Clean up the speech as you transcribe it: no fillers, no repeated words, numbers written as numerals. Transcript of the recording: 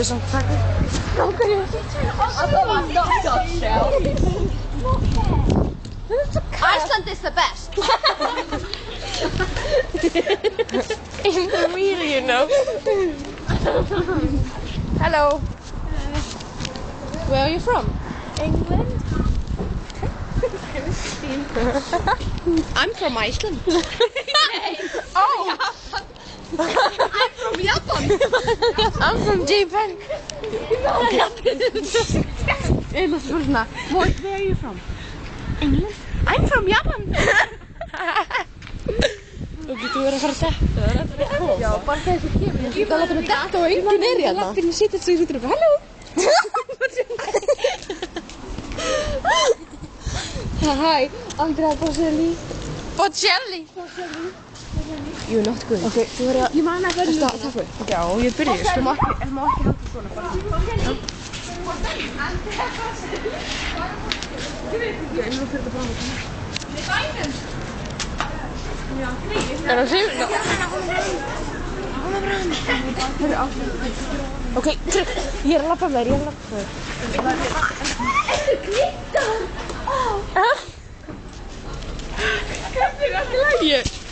Som tackle. Iceland is the best. In the mirror, you know. Hello. Where are you from? England. I'm from Iceland. Oh. I'm from Japan. I'm from Japan. Where are you from? England. I'm from Japan. Þú getur verið að fara að detta. Já, bara þegar þú kemur. Þú getur að láta mig detta og enginn er hérna. Lappin í sítið svo ég sýttir upp. Halló. Hi, Andrea Bocelli. Bocelli. You're not good. Ok, þú verður að... Ég man að verður Takk fyrir. Já, ég byrja. Þú má ekki halda svona bara. Er það hrifin? Ok, trygg. Ég er að labba með þér, Hvernig er allt í lagi?